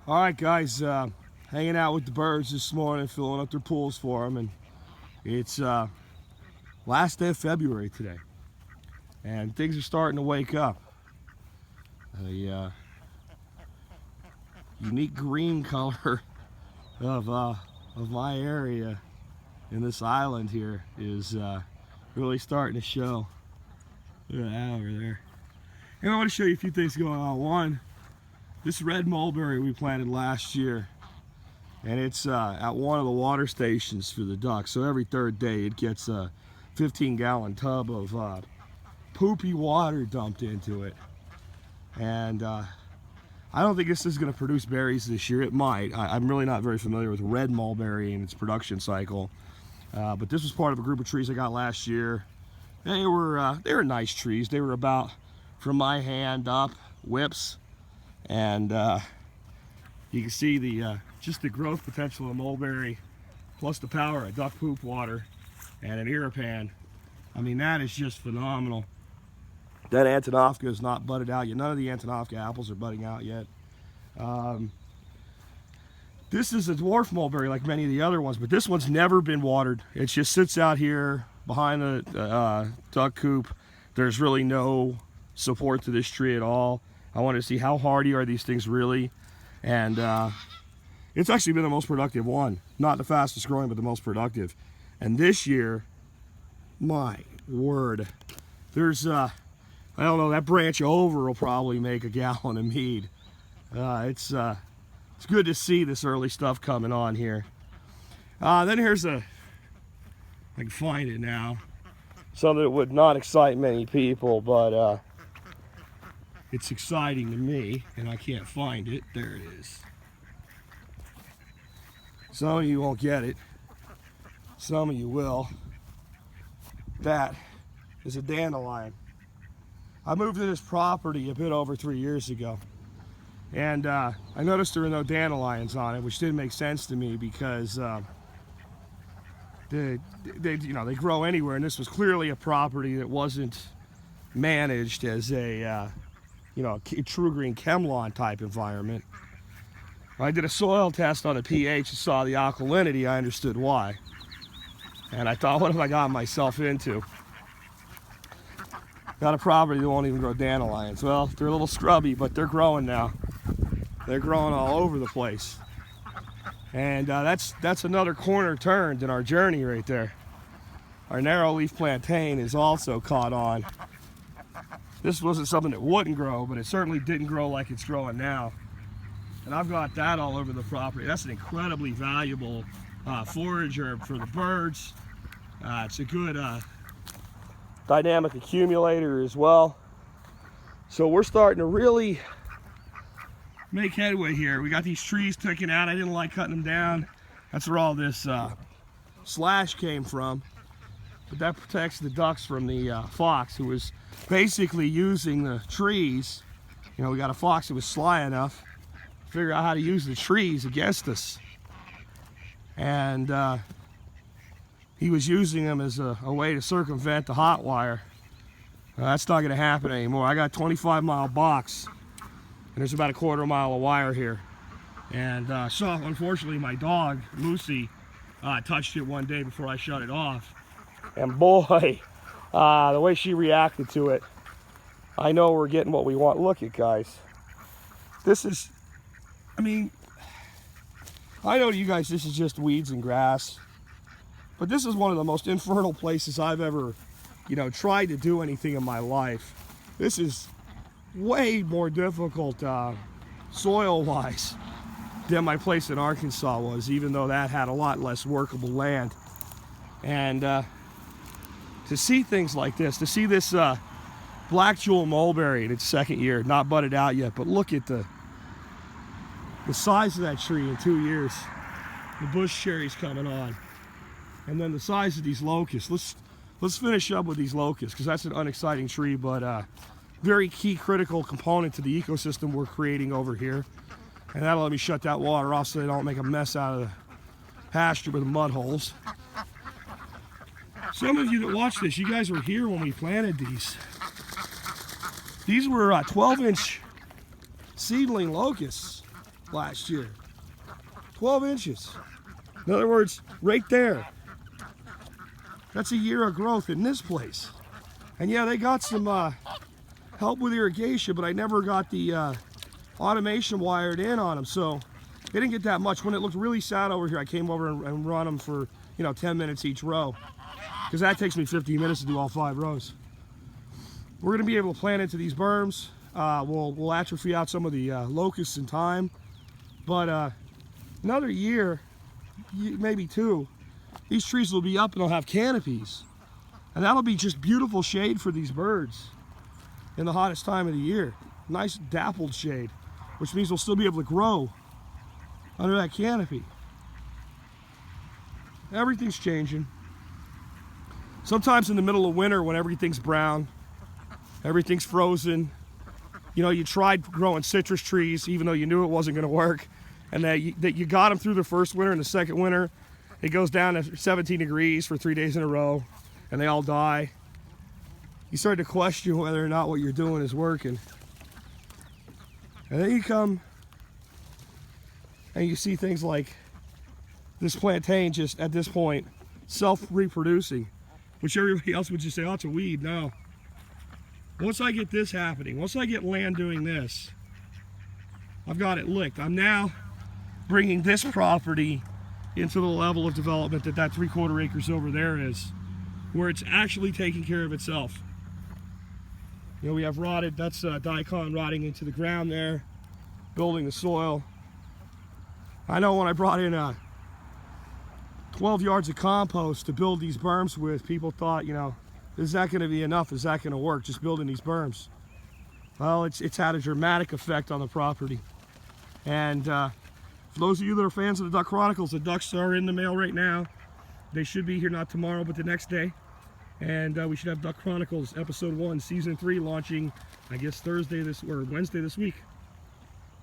All right, guys, hanging out with the birds this morning, filling up their pools for them, and it's last day of February today, and things are starting to wake up. A unique green color of my area in this island here is really starting to show. Look at that over there. And I want to show you a few things going on. One, this red mulberry we planted last year, and it's at one of the water stations for the ducks. So every third day it gets a 15-gallon tub of poopy water dumped into it. And I don't think this is going to produce berries this year. It might. I'm really not very familiar with red mulberry and its production cycle. But this was part of a group of trees I got last year. They were nice trees. They were about from my hand up, whips. And you can see the just the growth potential of mulberry, plus the power of duck poop water and an irripan. I mean, that is just phenomenal. That Antonovka is not budded out yet. None of the Antonovka apples are budding out yet. This is a dwarf mulberry like many of the other ones, but this one's never been watered. It just sits out here behind the duck coop. There's really no support to this tree at all. I wanted to see how hardy are these things really, and it's actually been the most productive one. Not the fastest growing, but the most productive. And this year, my word, there's I don't know, that branch over will probably make a gallon of mead. It's good to see this early stuff coming on here. Then here's I can find it now. Something that would not excite many people, but it's exciting to me, and I can't find it. There it is. Some of you won't get it. Some of you will. That is a dandelion. I moved to this property a bit over 3 years ago, and I noticed there were no dandelions on it, which didn't make sense to me because they grow anywhere, and this was clearly a property that wasn't managed as a a true green chemlawn type environment. When I did a soil test on the pH and saw the alkalinity, I understood why. And I thought, what have I gotten myself into? Got a property that won't even grow dandelions. Well, they're a little scrubby, but they're growing now. They're growing all over the place. And that's another corner turned in our journey right there. Our narrow leaf plantain is also caught on. This wasn't something that wouldn't grow, but it certainly didn't grow like it's growing now. And I've got that all over the property. That's an incredibly valuable forage herb for the birds. It's a good dynamic accumulator as well. So we're starting to really make headway here. We got these trees taken out. I didn't like cutting them down. That's where all this slash came from. But that protects the ducks from the fox, who was basically using the trees. You know, we got a fox that was sly enough to figure out how to use the trees against us. And he was using them as a way to circumvent the hot wire. That's not going to happen anymore. I got a 25-mile box, and there's about a quarter mile of wire here. And so unfortunately my dog, Lucy, touched it one day before I shut it off. And boy, the way she reacted to it, I know we're getting what we want. Look at, guys. This is, I mean, I know to you guys this is just weeds and grass, but this is one of the most infernal places I've ever, tried to do anything in my life. This is way more difficult soil-wise than my place in Arkansas was, even though that had a lot less workable land. And to see things like this, to see this black jewel mulberry in its second year, not budded out yet, but look at the size of that tree in 2 years. The bush cherries coming on, and then the size of these locusts. Let's finish up with these locusts, because that's an unexciting tree, but very key critical component to the ecosystem we're creating over here. And that'll let me shut that water off so they don't make a mess out of the pasture with the mud holes. Some of you that watch this, you guys were here when we planted these. These were 12-inch seedling locusts. last year. 12 inches. In other words, right there. That's a year of growth in this place. And yeah, they got some help with irrigation, but I never got the automation wired in on them, so they didn't get that much. When it looked really sad over here, I came over and run them for 10 minutes each row, because that takes me 15 minutes to do all 5 rows. We're going to be able to plant into these berms. We'll atrophy out some of the locusts in time, but another year, maybe 2, these trees will be up and they'll have canopies, and that'll be just beautiful shade for these birds in the hottest time of the year. Nice dappled shade, which means they'll still be able to grow under that canopy. Everything's changing. Sometimes in the middle of winter, when everything's brown, everything's frozen, you tried growing citrus trees even though you knew it wasn't going to work, and that you got them through the first winter, and the second winter it goes down to 17 degrees for 3 days in a row and they all die. You start to question whether or not what you're doing is working. And then you come and you see things like this plantain just at this point self-reproducing, which everybody else would just say, oh, it's a weed. No. Once I get this happening, once I get land doing this, I've got it licked. I'm now bringing this property into the level of development that 3/4 acres over there is, where it's actually taking care of itself. We have rotted, that's daikon rotting into the ground there, building the soil. I know when I brought in 12 yards of compost to build these berms with, people thought, is that going to be enough? Is that going to work, just building these berms? Well, it's had a dramatic effect on the property. And for those of you that are fans of the Duck Chronicles, the ducks are in the mail right now. They should be here not tomorrow, but the next day. And we should have Duck Chronicles episode 1, season 3 launching, I guess Wednesday this week.